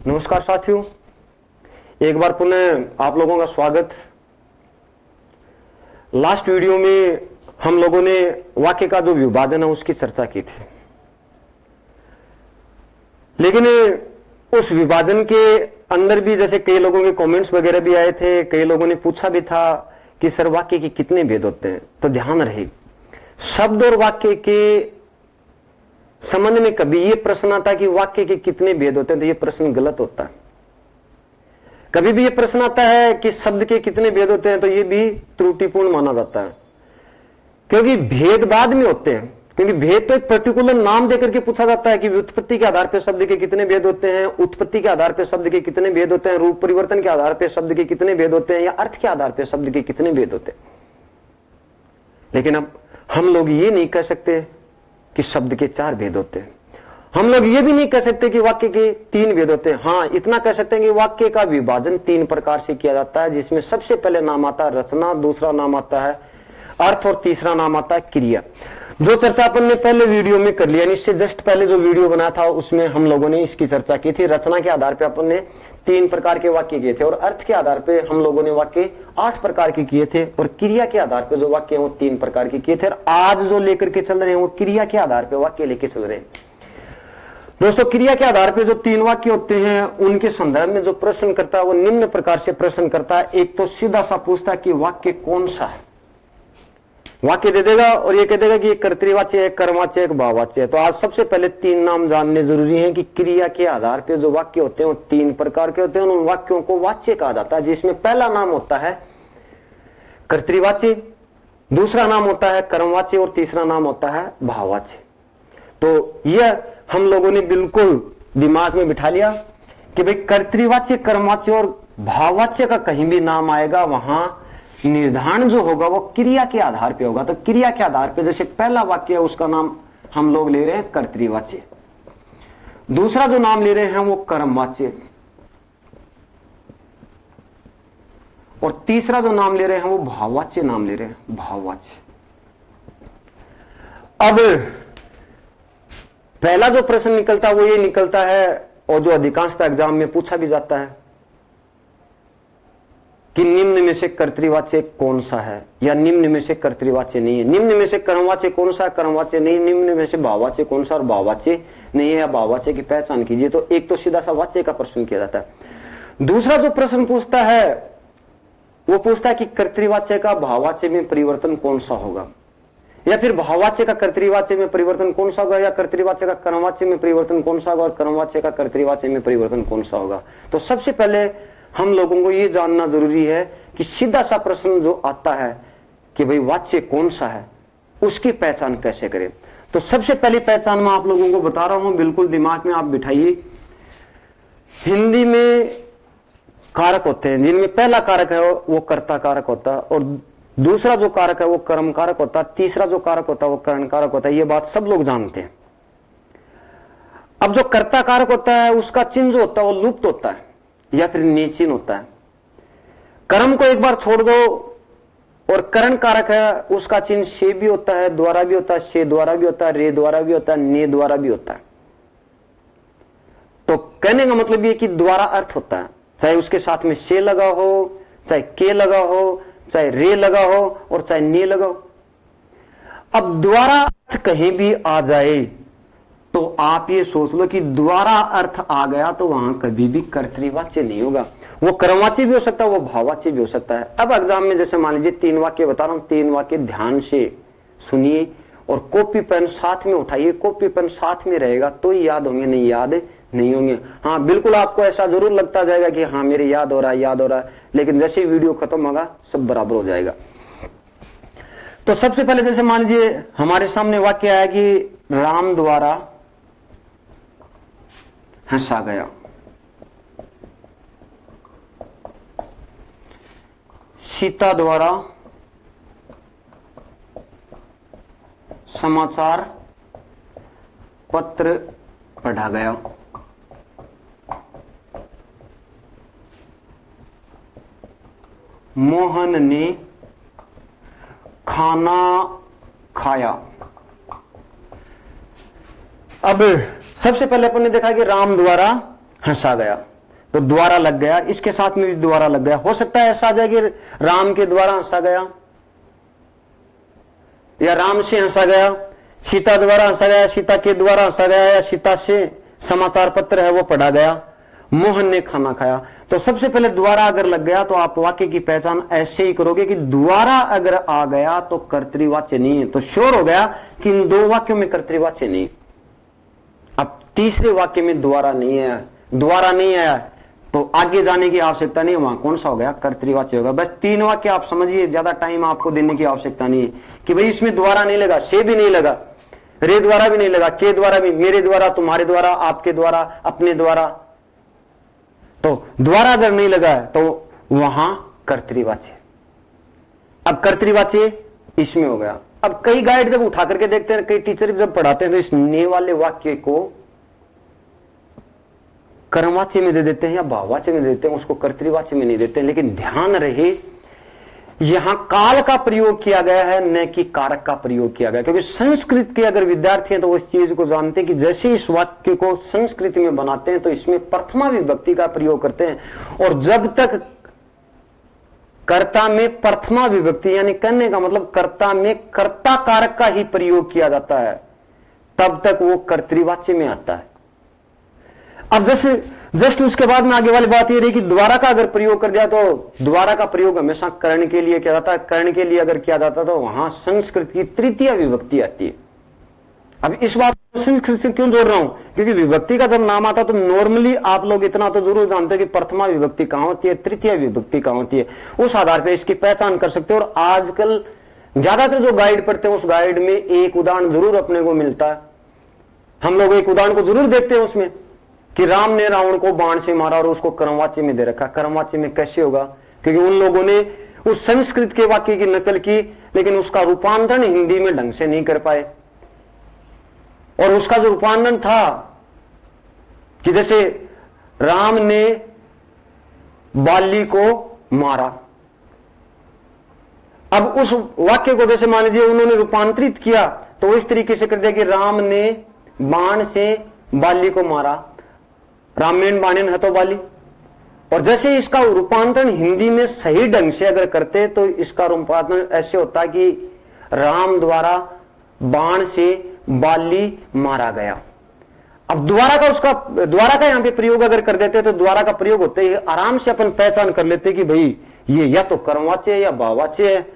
नमस्कार साथियों, एक बार पुनः आप लोगों का स्वागत। लास्ट वीडियो में हम लोगों ने वाक्य का जो विभाजन है उसकी चर्चा की थी, लेकिन उस विभाजन के अंदर भी जैसे कई लोगों के कमेंट्स वगैरह भी आए थे, कई लोगों ने पूछा भी था कि सर वाक्य के कितने भेद होते हैं। तो ध्यान रहे, शब्द और वाक्य के संबंध में कभी यह प्रश्न आता कि वाक्य के कितने भेद होते हैं, तो यह प्रश्न गलत होता है। कभी भी यह प्रश्न आता है कि शब्द के कितने भेद होते हैं, तो यह भी त्रुटिपूर्ण माना जाता है, क्योंकि भेद बाद में होते हैं। क्योंकि भेद तो एक पर्टिकुलर नाम देकर के पूछा जाता है कि उत्पत्ति के आधार पर शब्द के कितने भेद होते हैं, उत्पत्ति के आधार पर शब्द के कितने भेद होते हैं, रूप परिवर्तन के आधार पर शब्द के कितने भेद होते हैं, या अर्थ के आधार पर शब्द के कितने भेद होते हैं। लेकिन अब हम लोग ये नहीं कह सकते कि शब्द के 4 भेद होते हैं। हम लोग ये भी नहीं कह सकते कि वाक्य के 3 भेद होते हैं। हाँ, इतना कह सकते हैं कि वाक्य का विभाजन 3 प्रकार से किया जाता है, जिसमें सबसे पहले नाम आता है रचना, दूसरा नाम आता है अर्थ और तीसरा नाम आता है क्रिया। जो चर्चा अपन ने पहले वीडियो में कर लिया, इससे जस्ट पहले जो वीडियो बनाया था उसमें हम लोगों ने इसकी चर्चा की थी। रचना के आधार पर अपन ने 3 प्रकार के वाक्य किए थे, और अर्थ के आधार पर हम लोगों ने वाक्य 8 प्रकार के किए थे, और क्रिया के आधार पर जो वाक्य हैं वो 3 प्रकार के किए थे। और आज जो लेकर के चल रहे हैं वो क्रिया के आधार पर वाक्य लेके चल रहे हैं। दोस्तों, क्रिया के आधार पर जो 3 वाक्य होते हैं उनके संदर्भ में जो प्रश्न करता है वो निम्न प्रकार से प्रश्न करता है। एक तो सीधा सा पूछता है कि वाक्य कौन सा है। वाक्य दे देगा और ये कह देगा कि एक कर्तृवाच्य है, कर्मवाच्य है, एक भाववाच्य है। तो आज सबसे पहले 3 नाम जानने जरूरी हैं कि क्रिया के आधार पर जो वाक्य होते हैं वो 3 प्रकार के होते हैं। उन वाक्यों को वाच्य कहा जाता है, जिसमें पहला नाम होता है कर्तृवाच्य, दूसरा नाम होता है कर्मवाच्य और तीसरा नाम होता है भाववाच्य। तो यह हम लोगों ने बिल्कुल दिमाग में बिठा लिया कि भाई कर्तृवाच्य, कर्मवाच्य और भाववाच्य का कहीं भी नाम आएगा, वहां निर्धारण जो होगा वो क्रिया के आधार पे होगा। तो क्रिया के आधार पे जैसे पहला वाक्य है उसका नाम हम लोग ले रहे हैं कर्तृवाच्य, दूसरा जो नाम ले रहे हैं वो कर्मवाच्य, और तीसरा जो नाम ले रहे हैं वो भाववाच्य नाम ले रहे हैं, भाववाच्य। अब पहला जो प्रश्न निकलता है वो ये निकलता है, और जो अधिकांशतः एग्जाम में पूछा भी जाता है कि निम्न में से कर्तृवाच्य कौन सा है, या निम्न में से कर्तृवाच्य नहीं है। निम्न में से कर्मवाच्य कौन सा है, कर्मवाच्य नहीं। निम्न में से भाववाच्य कौन सा और भाववाच्य नहीं है, या भाववाच्य की पहचान कीजिए। तो एक तो सीधा सा वाच्य का प्रश्न किया जाता है। दूसरा जो प्रश्न पूछता है वो पूछता है कि कर्तृवाच्य का भाववाच्य में परिवर्तन कौन सा होगा, या फिर भाववाच्य का कर्तृवाच्य में परिवर्तन कौन सा होगा, या कर्तृवाच्य का कर्मवाच्य में परिवर्तन कौन सा होगा, और कर्मवाच्य का कर्तृवाच्य में परिवर्तन कौन सा होगा। तो सबसे पहले हम लोगों को यह जानना जरूरी है कि सीधा सा प्रश्न जो आता है कि भाई वाच्य कौन सा है, उसकी पहचान कैसे करें। तो सबसे पहली पहचान मैं आप लोगों को बता रहा हूं, बिल्कुल दिमाग में आप बिठाइए। हिंदी में कारक होते हैं, जिनमें पहला कारक है वो कर्ता कारक होता है, और दूसरा जो कारक है वो कर्म कारक होता है, तीसरा जो कारक होता है वो करण कारक होता है। ये बात सब लोग जानते हैं। अब जो कर्ता कारक होता है उसका चिन्ह जो होता है वो लुप्त होता है या फिर निचिन होता है। कर्म को एक बार छोड़ दो, और करण कारक है उसका चिन्ह से भी होता है, द्वारा भी होता है, से द्वारा भी होता है, रे द्वारा भी होता है, ने द्वारा भी होता है। तो कहने का मतलब ये कि द्वारा अर्थ होता है, चाहे उसके साथ में से लगा हो, चाहे के लगा हो, चाहे रे लगा हो, और चाहे ने लगा हो। अब द्वारा अर्थ कहीं भी आ जाए तो आप ये सोच लो कि द्वारा अर्थ आ गया तो वहां कभी भी कर्तृवाच्य नहीं होगा। वो कर्मवाच्य भी हो सकता है, वो भाववाच्य भी हो सकता है। अब एग्जाम में जैसे मान लीजिए 3 वाक्य बता रहा हूं, 3 वाक्य ध्यान से सुनिए और कॉपी पेन साथ में उठाइए। कॉपी पेन साथ में रहेगा तो ही याद होंगे, नहीं याद नहीं होंगे। हाँ, बिल्कुल आपको ऐसा जरूर लगता जाएगा कि हाँ मेरे याद हो रहा है, याद हो रहा है, लेकिन जैसे ही वीडियो खत्म होगा सब बराबर हो जाएगा। तो सबसे पहले जैसे मान लीजिए हमारे सामने वाक्य आया कि राम द्वारा हंसा गया, सीता द्वारा समाचार पत्र पढ़ा गया, मोहन ने खाना खाया। अब सबसे पहले अपन ने देखा कि राम द्वारा हंसा गया। तो द्वारा लग गया, इसके साथ में भी द्वारा लग गया। हो सकता है ऐसा आ जाए कि राम के द्वारा हंसा गया, या राम से हंसा गया, सीता द्वारा हंसा गया, सीता के द्वारा हंसा गया, या सीता से समाचार पत्र है वो पढ़ा गया, मोहन ने खाना खाया। तो सबसे पहले द्वारा अगर लग गया तो आप वाक्य की पहचान ऐसे ही करोगे कि द्वारा अगर आ गया तो कर्तृवाच्य नहीं है। तो श्योर हो गया कि इन दो वाक्यों में कर्तृवाच्य नहीं। अब तीसरे वाक्य में द्वारा नहीं है, द्वारा नहीं आया तो आगे जाने की आवश्यकता नहीं है, वहां कौन सा हो गया, कर्तृवाच्य होगा। बस 3 वाक्य आप समझिए, ज्यादा टाइम आपको देने की आवश्यकता नहीं है कि भाई इसमें द्वारा नहीं लगा, से भी नहीं लगा, रे द्वारा भी नहीं लगा, के द्वारा भी, मेरे द्वारा, तुम्हारे द्वारा, आपके द्वारा, अपने द्वारा। तो द्वारा अगर नहीं लगा है तो वहां कर्तृवाच्य। अब कर्तृवाच्य इसमें हो गया। अब कई गाइड जब उठा करके देखते हैं, कई टीचर जब पढ़ाते हैं तो इस ने वाले वाक्य को कर्मवाच्य में दे देते हैं या भाववाच्य में दे देते हैं, उसको कर्तृवाच्य में नहीं देते हैं। लेकिन ध्यान रहे यहां काल का प्रयोग किया गया है, न कि कारक का प्रयोग किया गया। क्योंकि संस्कृत के अगर विद्यार्थी हैं तो वो इस चीज को जानते हैं कि जैसे इस वाक्य को संस्कृत में बनाते हैं तो इसमें प्रथमा विभक्ति का प्रयोग करते हैं। और जब तक कर्ता में प्रथमा विभक्ति यानी करने का मतलब कर्ता में कर्ता कारक का ही प्रयोग किया जाता है, तब तक वो कर्तृवाच्य में आता है। अब जस्ट उसके बाद में आगे वाली बात ये रही कि द्वारा का अगर प्रयोग कर दिया तो द्वारा का प्रयोग हमेशा कर्ण के लिए किया जाता है। कर्ण के लिए अगर किया जाता तो वहां संस्कृत की तृतीय विभक्ति आती है। अब इस बात को संस्कृत से क्यों जोड़ रहा हूं, क्योंकि विभक्ति का जब नाम आता तो नॉर्मली आप लोग इतना तो जरूर जानते हैं कि प्रथमा विभक्ति कहां होती है, तृतीय विभक्ति कहां होती है। उस आधार पर इसकी पहचान कर सकते हो। और आजकल ज्यादातर जो गाइड पढ़ते हैं उस गाइड में एक उदाहरण जरूर अपने को मिलता है। हम लोग एक उदाहरण को जरूर देखते हैं उसमें कि राम ने रावण को बाण से मारा और उसको कर्मवाच्य में दे रखा। कर्मवाच्य में कैसे होगा, क्योंकि उन लोगों ने उस संस्कृत के वाक्य की नकल की लेकिन उसका रूपांतरण हिंदी में ढंग से नहीं कर पाए। और उसका जो रूपांतरण था कि जैसे राम ने बाली को मारा, अब उस वाक्य को जैसे मान लीजिए उन्होंने रूपांतरित किया तो वो इस तरीके से कर दिया कि राम ने बाण से बाली को मारा, रामेण बाणेन हतो बाली। और जैसे इसका रूपांतरण हिंदी में सही ढंग से अगर करते तो इसका रूपांतरण ऐसे होता कि राम द्वारा बाण से बाली मारा गया। अब द्वारा का यहां पे प्रयोग अगर कर देते तो द्वारा का प्रयोग होते ही आराम से अपन पहचान कर लेते कि भाई ये या तो कर्मवाच्य है या भाववाच्य है।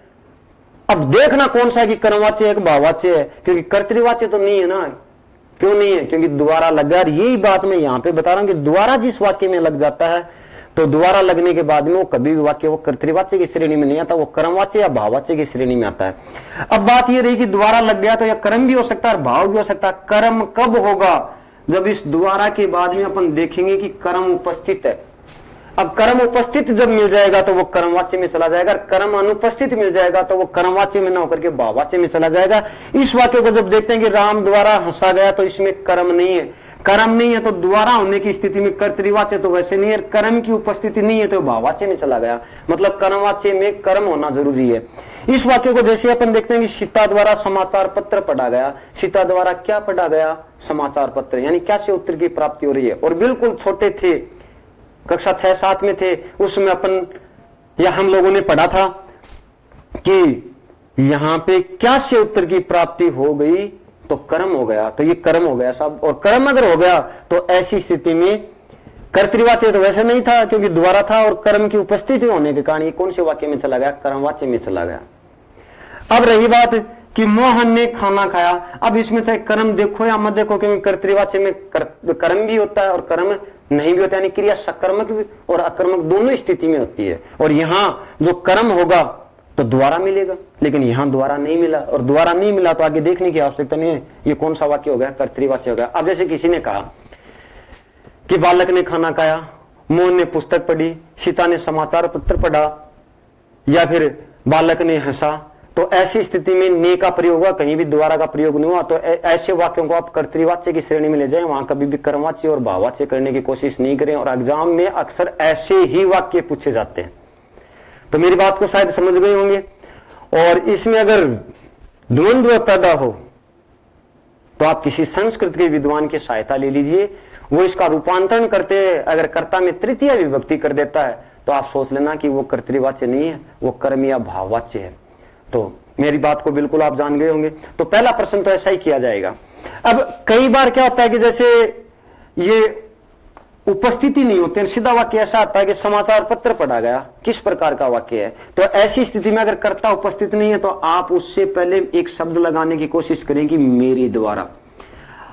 अब देखना कौन सा है कि कर्मवाच्य है कि भाववाच्य है, क्योंकि कर्तृवाच्य तो नहीं है ना। क्यों नहीं है, क्योंकि द्वारा लग गया। यही बात मैं यहां पे बता रहा हूं कि द्वारा जिस वाक्य में लग जाता है तो द्वारा लगने के बाद में वो कभी भी वाक्य वो कर्तृवाच्य की श्रेणी में नहीं आता, वो कर्मवाच्य या भाववाच्य की श्रेणी में आता है। अब बात ये रही कि द्वारा लग गया तो या कर्म भी हो सकता है, भाव भी हो सकता है। कर्म कब होगा, जब इस द्वारा के बाद में अपन देखेंगे कि कर्म उपस्थित है। अब कर्म उपस्थित जब मिल जाएगा तो वो कर्मवाच्य में चला जाएगा, कर्म अनुपस्थित मिल जाएगा तो वो कर्मवाच्य में ना होकर के भाववाच्य में चला जाएगा। इस वाक्य को जब देखते हैं कि राम द्वारा हंसा गया तो इसमें कर्म नहीं है, कर्म नहीं है तो द्वारा होने की स्थिति में कर्तृवाच्य तो वैसे नहीं है, कर्म की उपस्थिति नहीं है तो भाववाच्य में चला गया, मतलब कर्मवाच्य में कर्म होना जरूरी है। इस वाक्य को जैसे अपन देखते हैं कि सीता द्वारा समाचार पत्र पढ़ा गया, सीता द्वारा क्या पढ़ा गया, समाचार पत्र, यानी क्या से उत्तर की प्राप्ति हो रही है। और बिल्कुल छोटे थे, कक्षा 6-7 में थे, उसमें अपन या हम लोगों ने पढ़ा था कि यहां पे क्या से उत्तर की प्राप्ति हो गई तो कर्म हो गया, तो ये कर्म हो गया साहब। और कर्म अगर हो गया तो ऐसी स्थिति में कर्तृवाच्य तो वैसे नहीं था क्योंकि द्वारा था, और कर्म की उपस्थिति होने के कारण ये कौन से वाक्य में चला गया, कर्मवाच्य में चला गया। अब रही बात कि मोहन ने खाना खाया। अब इसमें चाहे कर्म देखो या मत देखो, क्योंकि कर्तृवाच्य में कर्म भी होता है और कर्म नहीं भी होता, यानी क्रिया सकर्मक भी और अकर्मक दोनों स्थिति में होती है। और यहां जो कर्म होगा तो द्वारा मिलेगा, लेकिन यहां द्वारा नहीं मिला, और द्वारा नहीं मिला तो आगे देखने की आवश्यकता नहीं है ये कौन सा वाक्य हो गया, कर्तृवाच्य हो गया। अब जैसे किसी ने कहा कि बालक ने खाना खाया, मोहन ने पुस्तक पढ़ी, सीता ने समाचार पत्र पढ़ा, या फिर बालक ने हंसा, तो ऐसी स्थिति में ने का प्रयोग हुआ, कहीं भी द्वारा का प्रयोग नहीं हुआ। तो ऐसे वाक्यों को आप कर्तृवाच्य की श्रेणी में ले जाएं, वहां कभी भी कर्मवाच्य और भाववाच्य करने की कोशिश नहीं करें। और एग्जाम में अक्सर ऐसे ही वाक्य पूछे जाते हैं। तो मेरी बात को शायद समझ गए होंगे। और इसमें अगर द्वंद्व पैदा हो तो आप किसी संस्कृत के विद्वान की सहायता ले लीजिए वो इसका रूपांतरण करते अगर कर्ता में तृतीय विभक्ति कर देता है तो आप सोच लेना कि वो कर्तृवाच्य नहीं है, वो कर्म या भाववाच्य है। तो मेरी बात को बिल्कुल आप जान गए होंगे। तो पहला प्रश्न तो ऐसा ही किया जाएगा। अब कई बार क्या होता है कि जैसे ये उपस्थिति नहीं होते हैं, सीधा वाक्य ऐसा आता है कि समाचार पत्र पढ़ा गया, किस प्रकार का वाक्य है। तो ऐसी स्थिति में अगर कर्ता उपस्थित नहीं है तो आप उससे पहले एक शब्द लगाने की कोशिश करें कि मेरे द्वारा।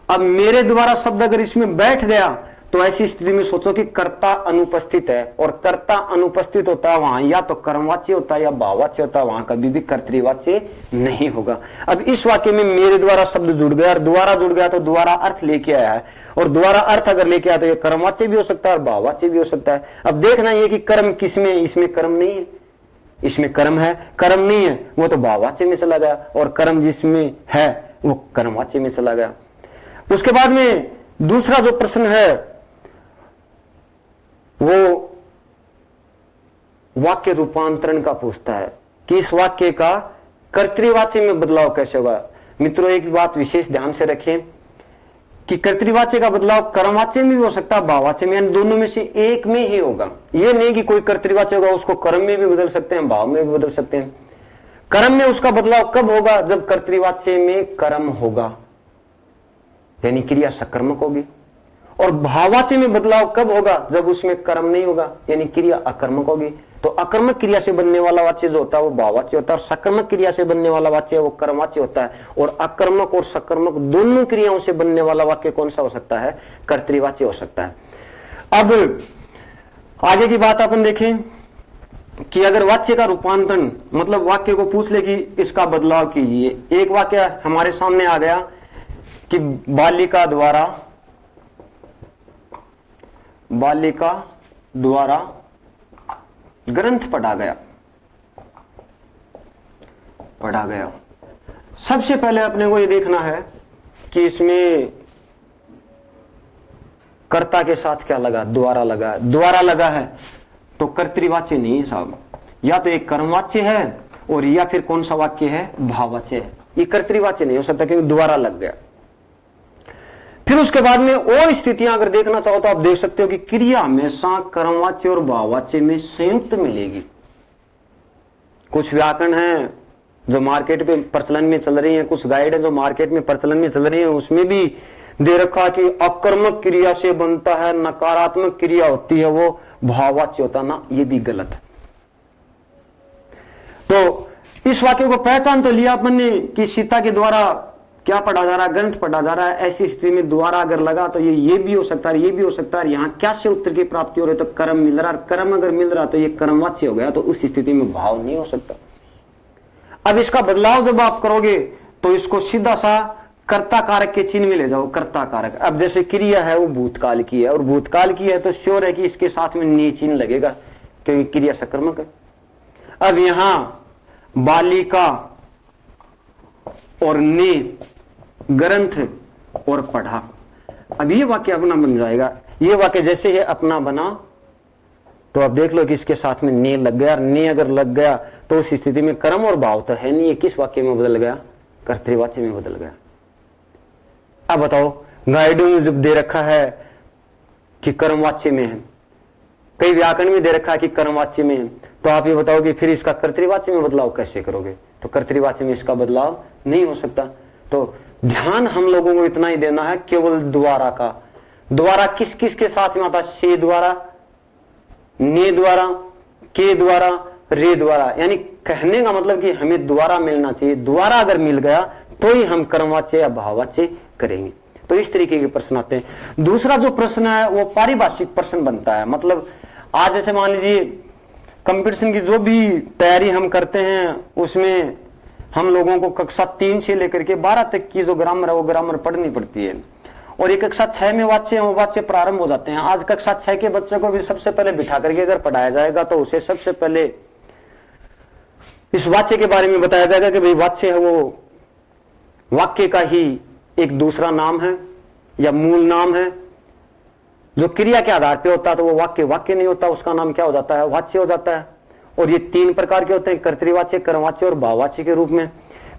अब मेरे द्वारा शब्द अगर इसमें बैठ गया तो ऐसी स्थिति में सोचो कि कर्ता अनुपस्थित है, और कर्ता अनुपस्थित होता है वहां या तो कर्मवाच्य होता है या भाववाच्य होता है, वहां कभी भी कर्तृवाच्य नहीं होगा। अब इस वाक्य में मेरे द्वारा शब्द जुड़ गया और द्वारा जुड़ गया तो द्वारा अर्थ लेके आया है, और द्वारा अर्थ अगर लेके आया तो ये कर्मवाच्य भी हो सकता है और भाववाच्य भी हो सकता है। अब देखना ये कि कर्म किसमें, इसमें कर्म नहीं है, इसमें कर्म है, कर्म नहीं है वो तो भाववाच्य में चला गया, और कर्म जिसमें है वो कर्मवाच्य में चला गया। उसके बाद में दूसरा जो प्रश्न है वो वाक्य रूपांतरण का पूछता है कि इस वाक्य का कर्तृवाच्य में बदलाव कैसे होगा। मित्रों एक बात विशेष ध्यान से रखें कि कर्तृवाच्य का बदलाव कर्मवाच्य में भी हो सकता है, भाववाच्य में, यानी दोनों में से एक में ही होगा। यह नहीं कि कोई कर्तृवाच्य होगा उसको कर्म में भी बदल सकते हैं, भाव में भी बदल सकते हैं। कर्म में उसका बदलाव कब होगा, जब कर्तृवाच्य में कर्म होगा यानी क्रिया सकर्मक होगी, और भाववाच्य में बदलाव कब होगा, जब उसमें कर्म नहीं होगा यानी क्रिया अकर्मक होगी। तो अकर्मक क्रिया से बनने वाला वाच्य जो होता है वो भाववाच्य होता है, और सकर्मक क्रिया से बनने वाला वाच्य वो कर्मवाच्य होता है। और अकर्मक और सकर्मक दोनों क्रियाओं से बनने वाला वाक्य कौन सा हो सकता है, कर्तृवाच्य हो सकता है। अब आगे की बात अपन देखें कि अगर वाच्य का रूपांतरण मतलब वाक्य को पूछ ले कि इसका बदलाव कीजिए। एक वाक्य हमारे सामने आ गया कि बालिका द्वारा ग्रंथ पढ़ा गया। सबसे पहले अपने को यह देखना है कि इसमें कर्ता के साथ क्या लगा, द्वारा लगा है तो कर्तृवाच्य नहीं है साहब, या तो एक कर्मवाच्य है और या फिर कौन सा वाक्य है, भाववाच्य है। ये कर्तृवाच्य नहीं हो सकता क्योंकि द्वारा लग गया। फिर उसके बाद में और स्थितियां अगर देखना चाहो तो आप देख सकते हो कि क्रिया हमेशा कर्मवाच्य और भाववाच्य में संयुक्त मिलेगी। कुछ व्याकरण है जो मार्केट में प्रचलन में चल रही है, कुछ गाइड है जो मार्केट में प्रचलन में चल रही है, उसमें भी दे रखा कि अकर्मक क्रिया से बनता है, नकारात्मक क्रिया होती है वो भाववाच्य होता ना, ये भी गलत है। तो इस वाक्य को पहचान तो लिया अपन ने कि सीता के द्वारा क्या पढ़ा जा रहा है, ग्रंथ पढ़ा जा रहा है। ऐसी स्थिति में द्वारा अगर लगा तो ये भी हो सकता है, ये भी हो सकता है। यहाँ क्या से उत्तर की प्राप्ति हो रही है, तो कर्म मिल रहा है। कर्म अगर मिल रहा तो ये कर्मवाच्य हो गया, तो उस स्थिति में भाव नहीं हो सकता। अब इसका बदलाव जब आप करोगे तो इसको सीधा सा कर्ता कारक के चिन्ह में ले जाओ। कर्ता कारक, अब जैसे क्रिया है वो भूतकाल की है, और भूतकाल की है तो श्योर है कि इसके साथ में ने चिन्ह लगेगा क्योंकि क्रिया सकर्मक है। अब यहां बालिका और ने ग्रंथ और पढ़ा, अब ये वाक्य अपना बन जाएगा। ये वाक्य जैसे ही अपना बना तो अब देख लो कि इसके साथ में ने लग गया। ने अगर लग गया तो उस स्थिति में कर्म और भाव तो है नहीं, ये किस वाक्य में बदल गया, कर्तृवाच्य में बदल गया। अब बताओ गाइडों में जब दे रखा है कि कर्मवाच्य में है, कई व्याकरण में दे रखा है कि कर्मवाच्य में है, तो आप ये बताओ कि फिर इसका कर्तृवाच्य में बदलाव कैसे करोगे। तो कर्तृवाच्य में इसका बदलाव नहीं हो सकता। तो ध्यान हम लोगों को इतना ही देना है केवल द्वारा का। द्वारा किस किस के साथ में आता है, से द्वारा, ने द्वारा, के द्वारा, रे द्वारा, यानी कहने का मतलब कि हमें द्वारा मिलना चाहिए। द्वारा अगर मिल गया तो ही हम कर्मवाच्य या भाववाच्य करेंगे। तो इस तरीके के प्रश्न आते हैं। दूसरा जो प्रश्न है वो पारिभाषिक प्रश्न बनता है। मतलब आज जैसे मान लीजिए कंपटीशन की जो भी तैयारी हम करते हैं उसमें हम लोगों को कक्षा 3 से लेकर के 12 तक की जो ग्रामर है वो ग्रामर पढ़नी पड़ती है, और ये कक्षा 6 में वाच्य है वो वाच्य प्रारंभ हो जाते हैं। आज कक्षा 6 के बच्चों को भी सबसे पहले बिठा करके अगर पढ़ाया जाएगा तो उसे सबसे पहले इस वाच्य के बारे में बताया जाएगा कि भाई वाच्य है वो वाक्य का ही एक दूसरा नाम है या मूल नाम है जो क्रिया के आधार पे होता है, तो वो वाक्य नहीं होता, उसका नाम क्या हो जाता है, वाच्य हो जाता है। और ये 3 प्रकार के होते हैं, कर्तृवाच्य, कर्मवाच्य और भाववाच्य के रूप में।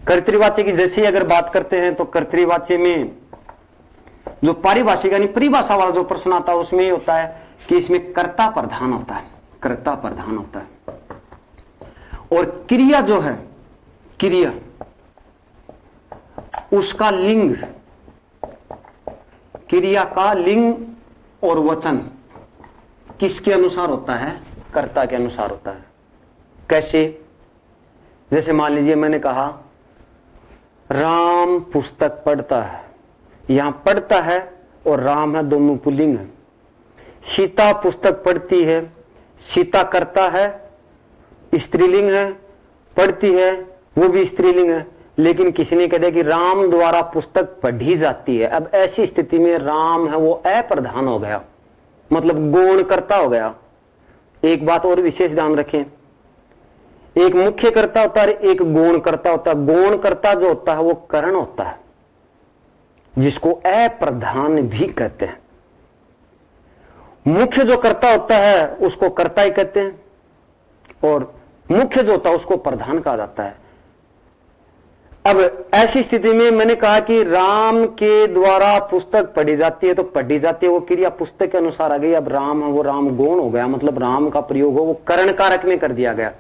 कर्तृवाच्य की जैसे ही अगर बात करते हैं तो कर्तृवाच्य में जो पारिभाषिक यानी परिभाषा वाला जो प्रश्न आता है उसमें ये होता है कि इसमें कर्ता प्रधान होता है, कर्ता प्रधान होता है। और क्रिया जो है, क्रिया उसका लिंग, क्रिया का लिंग और वचन किसके अनुसार होता है? कर्ता के अनुसार होता है। कैसे? जैसे मान लीजिए मैंने कहा राम पुस्तक पढ़ता है, यहां पढ़ता है और राम है दोनों पुल्लिंग है। सीता पुस्तक पढ़ती है, सीता करता है स्त्रीलिंग है, पढ़ती है वो भी स्त्रीलिंग है, लेकिन किसी ने कह दिया कि राम द्वारा पुस्तक पढ़ी जाती है। अब ऐसी स्थिति में राम है वो अप्रधान हो गया, मतलब गौण कर्ता हो गया। एक बात और विशेष ध्यान रखें, एक मुख्य कर्ता होता है, एक गौण कर्ता होता है। गौण कर्ता जो होता है वो करण होता है, जिसको अप्रधान भी कहते हैं। मुख्य जो कर्ता होता है उसको कर्ता ही कहते हैं, और मुख्य जो होता है उसको प्रधान कहा जाता है। अब ऐसी स्थिति में मैंने कहा कि राम के द्वारा पुस्तक पढ़ी जाती है, तो पढ़ी जाती है वो क्रिया पुस्तक के अनुसार आ गई। अब राम है वो राम गौण हो गया, मतलब राम का प्रयोग हो वो करण कारक में कर दिया गया।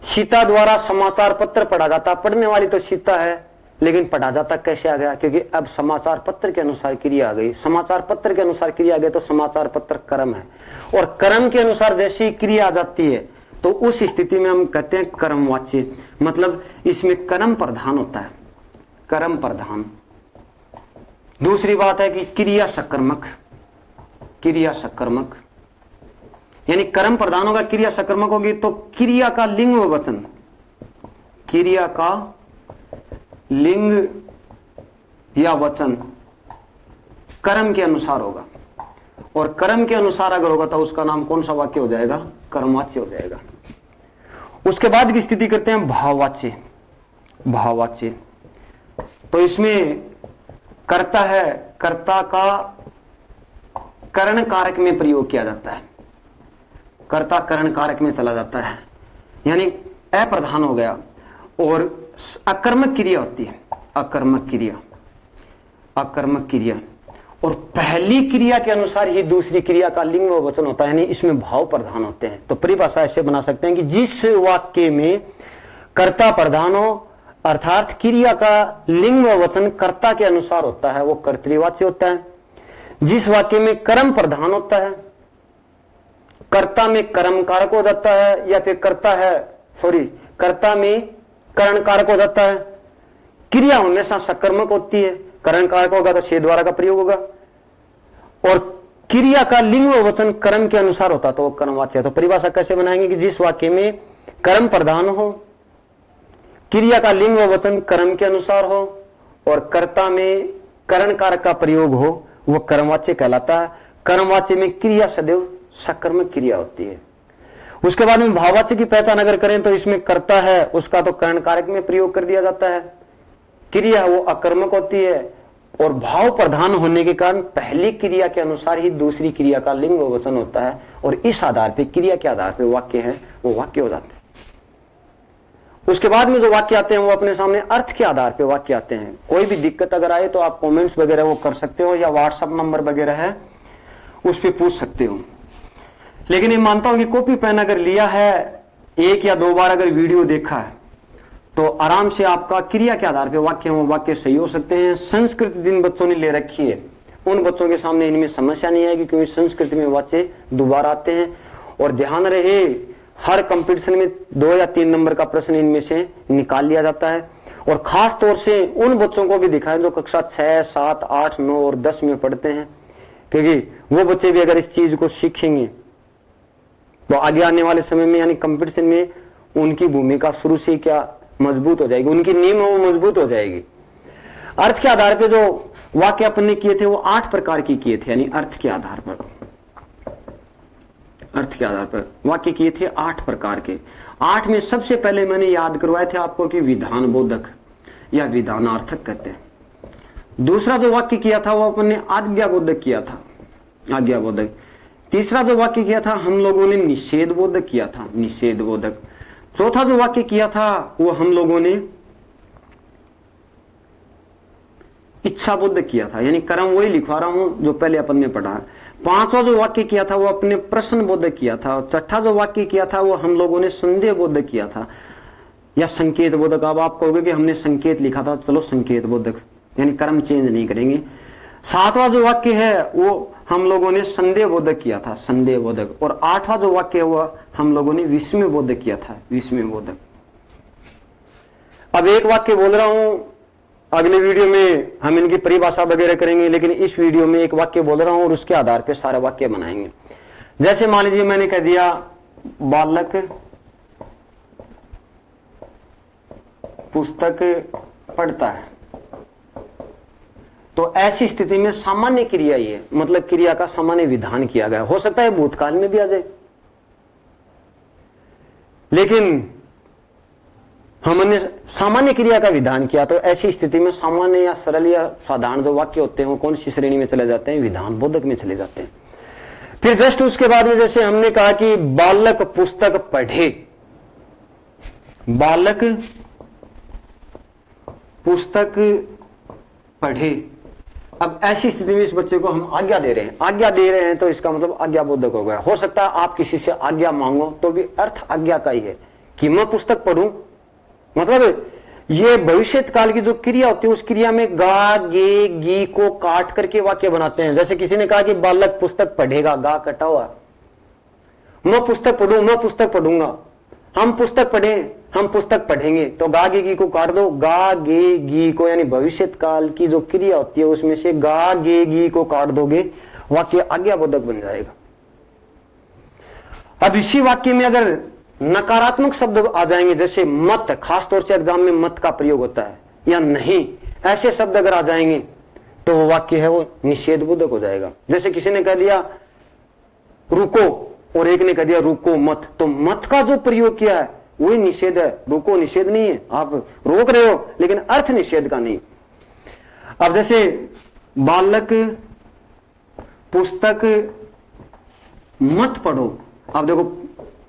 सीता द्वारा समाचार पत्र पढ़ा जाता, पढ़ने वाली तो सीता है, लेकिन पढ़ा जाता कैसे आ गया? क्योंकि अब समाचार पत्र के अनुसार क्रिया आ गई। समाचार पत्र के अनुसार क्रिया आ गई तो समाचार पत्र कर्म है, और कर्म के अनुसार जैसी क्रिया आ जाती है तो उस स्थिति में हम कहते हैं कर्मवाच्य, मतलब इसमें कर्म प्रधान होता है, कर्म प्रधान। दूसरी बात है कि क्रिया सकर्मक, क्रिया सकर्मक यानी कर्म प्रधान होगा, क्रिया सकर्मक होगी तो क्रिया का लिंग व वचन, क्रिया का लिंग या वचन कर्म के अनुसार होगा, और कर्म के अनुसार अगर होगा तो उसका नाम कौन सा वाक्य हो जाएगा? कर्मवाच्य हो जाएगा। उसके बाद की स्थिति करते हैं भाववाच्य। भाववाच्य तो इसमें कर्ता है, कर्ता का करण कारक में प्रयोग किया जाता है, कर्ता करण कारक में चला जाता है, यानी अप्रधान हो गया। और अकर्मक क्रिया होती है, अकर्मक क्रिया, अकर्मक क्रिया, और पहली क्रिया के अनुसार ही दूसरी क्रिया का लिंग व वचन होता है, यानी इसमें भाव प्रधान होते हैं। तो परिभाषा ऐसे बना सकते हैं कि जिस वाक्य में कर्ता प्रधान हो, अर्थात क्रिया का लिंग व वचन कर्ता के अनुसार होता है, वो कर्तृवाच्य होता है। जिस वाक्य में कर्म प्रधान होता है, कर्ता में कर्म कारक हो जाता है, या फिर कर्ता है कर्ता में करण कारक हो जाता है। क्रिया हमेशा सकर्मक होती है, करण कारक होगा तो से द्वारा का प्रयोग होगा, और क्रिया का लिंग व वचन कर्म के अनुसार होता तो वो कर्मवाच्य है। तो परिभाषा कैसे बनाएंगे कि जिस वाक्य में कर्म प्रधान हो, क्रिया का लिंग व वचन कर्म के अनुसार हो, और कर्ता में करण कारक का प्रयोग हो, वो कर्मवाच्य कहलाता है। कर्मवाच्य में क्रिया सदैव सकर्मक क्रिया होती है। उसके बाद में भाववाच्य की पहचान अगर करें तो इसमें कर्ता है उसका तो करण कारक में प्रयोग कर दिया जाता है, क्रिया वो अकर्मक होती है, और भाव प्रधान होने के कारण पहली क्रिया के अनुसार ही दूसरी क्रिया का लिंग व वचन होता है, और इस आधार पे क्रिया के आधार पे वाक्य है वो वाक्य हो जाते हैं। उसके बाद में जो वाक्य आते हैं वो अपने सामने अर्थ के आधार पे वाक्य आते हैं। कोई भी दिक्कत अगर आए तो आप कमेंट्स वगैरह वो कर सकते हो, या व्हाट्सएप नंबर वगैरह है उस पर पूछ सकते हो। लेकिन ये मानता हूं कि कॉपी पेन अगर लिया है, एक या दो बार अगर वीडियो देखा है, तो आराम से आपका क्रिया के आधार पे वाक्य वो वाक्य सही हो सकते हैं। संस्कृत जिन बच्चों ने ले रखी है उन बच्चों के सामने इनमें समस्या नहीं आएगी, क्योंकि संस्कृत में वाक्य दोबारा आते हैं। और ध्यान रहे हर कंपटीशन में 2 या 3 नंबर का प्रश्न इनमें से निकाल लिया जाता है, और खास तौर से उन बच्चों को भी दिखाएं जो कक्षा 6, 7, 8, 9 और 10 में पढ़ते हैं, क्योंकि वो बच्चे भी अगर इस चीज को सीखेंगे तो आगे आने वाले समय में यानी कंपटीशन में उनकी भूमिका शुरू से क्या मजबूत हो जाएगी, उनकी नींव वो मजबूत हो जाएगी। अर्थ के आधार पे जो वाक्य अपन ने किए थे वो 8 प्रकार की किए थे, यानी अर्थ के आधार पर, अर्थ के आधार पर वाक्य किए थे 8 प्रकार के। 8 में सबसे पहले मैंने याद करवाए थे आपको कि विधान बोधक या विधानार्थक कहते हैं। दूसरा जो वाक्य किया था वो अपन ने आज्ञा बोधक किया था, आज्ञा बोधक। तीसरा जो वाक्य किया था हम लोगों ने निषेध बोधक किया था, निषेध बोधक। चौथा जो वाक्य किया था वो हम लोगों ने इच्छा बोध किया था, यानी कर्म वही लिखवा रहा हूं जो पहले अपन ने पढ़ा। पांचवा जो वाक्य किया था वो अपने प्रश्न बोध किया था, और छठा जो वाक्य किया था वो हम लोगों ने संदेह बोध किया था या संकेत बोधक। अब आप कहोगे कि हमने संकेत लिखा था, चलो संकेत बोधक, यानी कर्म चेंज नहीं करेंगे। सातवां जो वाक्य है वो हम लोगों ने संदेह बोधक किया था, संदेह बोधक। और आठवां जो वाक्य हुआ हम लोगों ने विस्मय बोधक किया था, विस्मय बोधक। अब एक वाक्य बोल रहा हूं, अगले वीडियो में हम इनकी परिभाषा वगैरह करेंगे, लेकिन इस वीडियो में एक वाक्य बोल रहा हूं और उसके आधार पर सारे वाक्य बनाएंगे। जैसे मान लीजिए मैंने कह दिया बालक पुस्तक पढ़ता है, तो ऐसी स्थिति में सामान्य क्रिया ही है, मतलब क्रिया का सामान्य विधान किया गया। हो सकता है भूतकाल में भी आ जाए, लेकिन हमने सामान्य क्रिया का विधान किया, तो ऐसी स्थिति में सामान्य या सरल या साधारण जो वाक्य होते हैं वो कौन सी श्रेणी में चले जाते हैं? विधान बोधक में चले जाते हैं। फिर जस्ट उसके बाद में जैसे हमने कहा कि बालक पुस्तक पढ़े, बालक पुस्तक पढ़े। अब ऐसी स्थिति में इस बच्चे को हम आज्ञा दे रहे हैं, आज्ञा दे रहे हैं, तो इसका मतलब आज्ञा बोधक हो गया। हो सकता है आप किसी से आज्ञा मांगो तो भी अर्थ आज्ञा का ही है कि मैं पुस्तक पढ़ूं, मतलब ये भविष्य काल की जो क्रिया होती है उस क्रिया में गा गे गी को काट करके वाक्य बनाते हैं। जैसे किसी ने कहा कि बालक पुस्तक पढ़ेगा, गा कटा हुआ, मैं पुस्तक पढ़ूं, मैं पुस्तक पढ़ूंगा, हम पुस्तक पढ़ें, हम पुस्तक पढ़ेंगे, तो गा गे गी को काट दो, गा गे गी को, यानी भविष्य काल की जो क्रिया होती है उसमें से गा गे गी को काट दोगे, वाक्य आज्ञाबोधक बन जाएगा। अब इसी वाक्य में अगर नकारात्मक शब्द आ जाएंगे, जैसे मत, खासतौर से एग्जाम में मत का प्रयोग होता है, या नहीं, ऐसे शब्द अगर आ जाएंगे तो वो वाक्य है वो निषेध बोधक हो जाएगा। जैसे किसी ने कह दिया रुको और एक ने कह दिया रुको मत, तो मत का जो प्रयोग किया है वही निषेध है, रुको निषेध नहीं है, आप रोक रहे हो लेकिन अर्थ निषेध का नहीं। अब जैसे बालक पुस्तक मत पढ़ो, अब देखो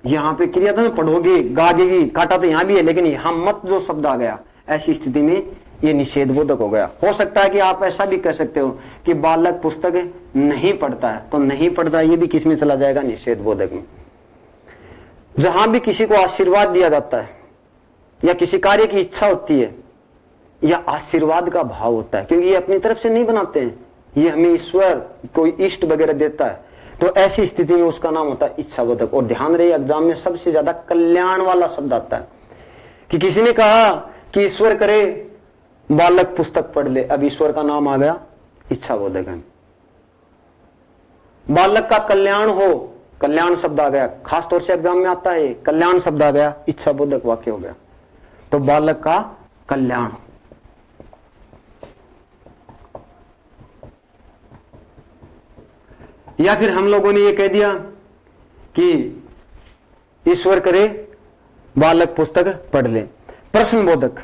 यहां पे क्रिया था ना, पढ़ोगे, गागेगी, काटा तो यहां भी है, लेकिन यहां मत जो शब्द आ गया, ऐसी स्थिति में ये निषेध बोधक हो गया। हो सकता है कि आप ऐसा भी कह सकते हो कि बालक पुस्तक नहीं पढ़ता है, तो नहीं पढ़ता ये भी किस में चला जाएगा? निषेध बोधक में। जहां भी किसी को आशीर्वाद दिया जाता है या किसी कार्य की इच्छा होती है या आशीर्वाद का भाव होता है, क्योंकि ये अपनी तरफ से नहीं बनाते हैं, ये हमें ईश्वर कोई इष्ट वगैरह देता है, तो ऐसी स्थिति में उसका नाम होता है इच्छाबोधक। और ध्यान रहे एग्जाम में सबसे ज्यादा कल्याण वाला शब्द आता है कि किसी ने कहा कि ईश्वर करे बालक पुस्तक पढ़ ले, अब ईश्वर का नाम आ गया इच्छाबोधक है। बालक का कल्याण हो, कल्याण शब्द आ गया, खासतौर से एग्जाम में आता है, कल्याण शब्द आ गया, इच्छाबोधक वाक्य हो गया, तो बालक का कल्याण। या फिर हम लोगों ने ये कह दिया कि ईश्वर करे बालक पुस्तक पढ़ ले, प्रश्नबोधक,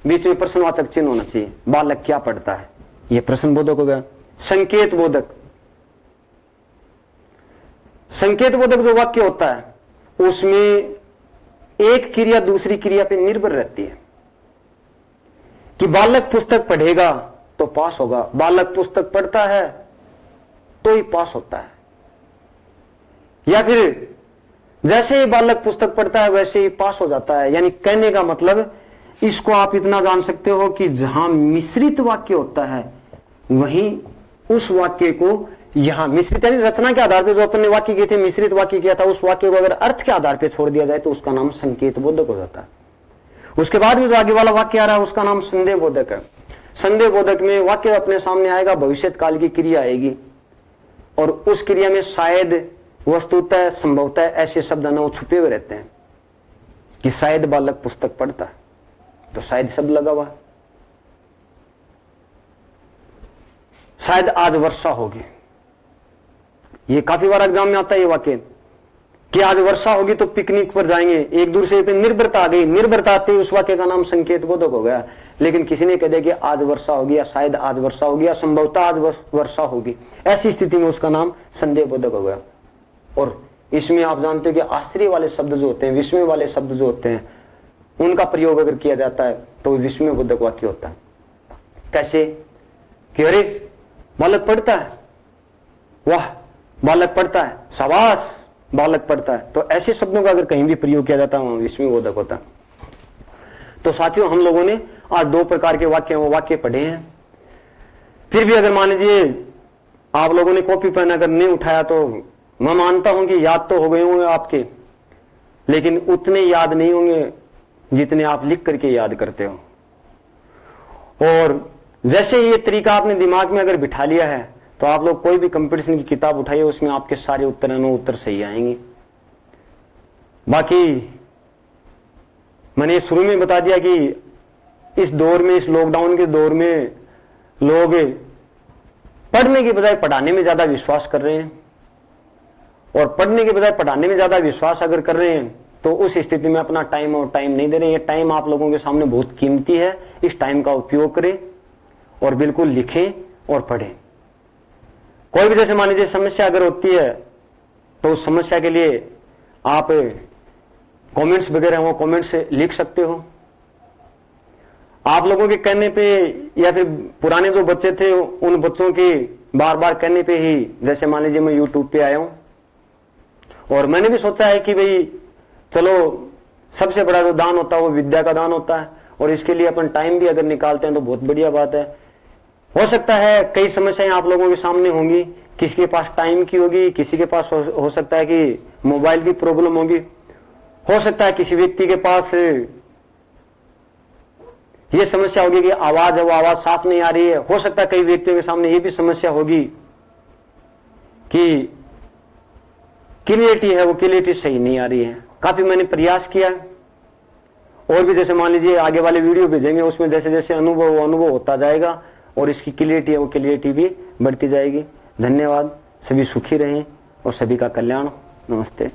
बीच में प्रश्नवाचक चिन्ह होना चाहिए, बालक क्या पढ़ता है, ये प्रश्नबोधक हो गया। संकेत बोधक, संकेत बोधक जो वाक्य होता है उसमें एक क्रिया दूसरी क्रिया पे निर्भर रहती है कि बालक पुस्तक पढ़ेगा तो पास होगा, बालक पुस्तक पढ़ता है तो ही पास होता है। या फिर जैसे ही बालक पुस्तक पढ़ता है वैसे ही पास हो जाता है। यानी कहने का मतलब इसको आप इतना जान सकते हो कि जहां मिश्रित वाक्य होता है वहीं उस वाक्य को, यहां मिश्रित यानी रचना के आधार पर जो अपन ने वाक्य किए थे, मिश्रित वाक्य किया था, उस वाक्य को अगर अर्थ के आधार पर छोड़ दिया जाए तो उसका नाम संकेत बोधक हो जाता है। उसके बाद में जो आगे वाला वाक्य आ रहा है उसका नाम संदेह बोधक है। संदेह बोधक में वाक्य अपने सामने आएगा, भविष्य काल की क्रिया आएगी और उस क्रिया में शायद, वस्तुतः, संभवतः ऐसे शब्द न छुपे हुए रहते हैं कि शायद बालक पुस्तक पढ़ता है, तो शायद शब्द लगा हुआ, शायद आज वर्षा होगी, ये काफी बार एग्जाम में आता है ये वाक्य कि आज वर्षा होगी तो पिकनिक पर जाएंगे, एक दूसरे पे निर्भरता आ गई, निर्भरता आती उस वाक्य का नाम संकेत बोधक हो गया। लेकिन किसी ने कह दिया कि आज वर्षा होगी या शायद आज वर्षा होगी या संभवतः आज वर्षा होगी, ऐसी स्थिति में उसका नाम संदेह बोधक हो गया। और इसमें आप जानते हो कि आश्चर्य वाले शब्द जो होते हैं, विस्मय वाले शब्द जो होते हैं, उनका प्रयोग अगर किया जाता है तो विस्मय बोधक वाक्य होता है। कैसे? कि अरे बालक पढ़ता है, वाह बालक पढ़ता है, शाबाश बालक पढ़ता है। तो ऐसे शब्दों का अगर कहीं भी प्रयोग किया जाता है इसमें बोधक होता। तो साथियों, हम लोगों ने आज दो प्रकार के वाक्य पढ़े हैं। फिर भी अगर मान लीजिए आप लोगों ने कॉपी पेन अगर नहीं उठाया तो मैं मानता हूं कि याद तो हो गए होंगे आपके, लेकिन उतने याद नहीं होंगे जितने आप लिख करके याद करते हो। और जैसे ही ये तरीका आपने दिमाग में अगर बिठा लिया है तो आप लोग कोई भी कंपटीशन की किताब उठाइए, उसमें आपके सारे उत्तर सही आएंगे। बाकी मैंने शुरू में बता दिया कि इस दौर में, इस लॉकडाउन के दौर में लोग पढ़ने के बजाय पढ़ाने में ज्यादा विश्वास कर रहे हैं, और पढ़ने के बजाय पढ़ाने में ज्यादा विश्वास अगर कर रहे हैं तो उस स्थिति में अपना टाइम नहीं दे रहे हैं। ये टाइम आप लोगों के सामने बहुत कीमती है, इस टाइम का उपयोग करें और बिल्कुल लिखें और पढ़ें। कोई भी जैसे मान लीजिए समस्या अगर होती है तो उस समस्या के लिए आप कमेंट्स वगैरह वो कमेंट्स से लिख सकते हो। आप लोगों के कहने पे या फिर पुराने जो बच्चे थे उन बच्चों के बार बार कहने पे ही, जैसे मान लीजिए मैं यूट्यूब पे आया हूं और मैंने भी सोचा है कि भाई चलो सबसे बड़ा जो दान होता है वो विद्या का दान होता है, और इसके लिए अपन टाइम भी अगर निकालते हैं तो बहुत बढ़िया बात है। हो सकता है कई समस्याएं आप लोगों के सामने होंगी, किसी के पास टाइम की होगी, किसी के पास हो सकता है कि मोबाइल की प्रॉब्लम होगी, हो सकता है किसी व्यक्ति के पास ये समस्या होगी कि आवाज है वो आवाज साफ नहीं आ रही है, हो सकता है कई व्यक्तियों के सामने ये भी समस्या होगी कि क्लियरिटी है वो क्लियरिटी सही नहीं आ रही है। काफी मैंने प्रयास किया, और भी जैसे मान लीजिए आगे वाले वीडियो भेजेंगे उसमें जैसे जैसे अनुभव होता जाएगा और इसकी क्लियरिटी है वो क्लियरिटी भी बढ़ती जाएगी। धन्यवाद, सभी सुखी रहें और सभी का कल्याण। नमस्ते।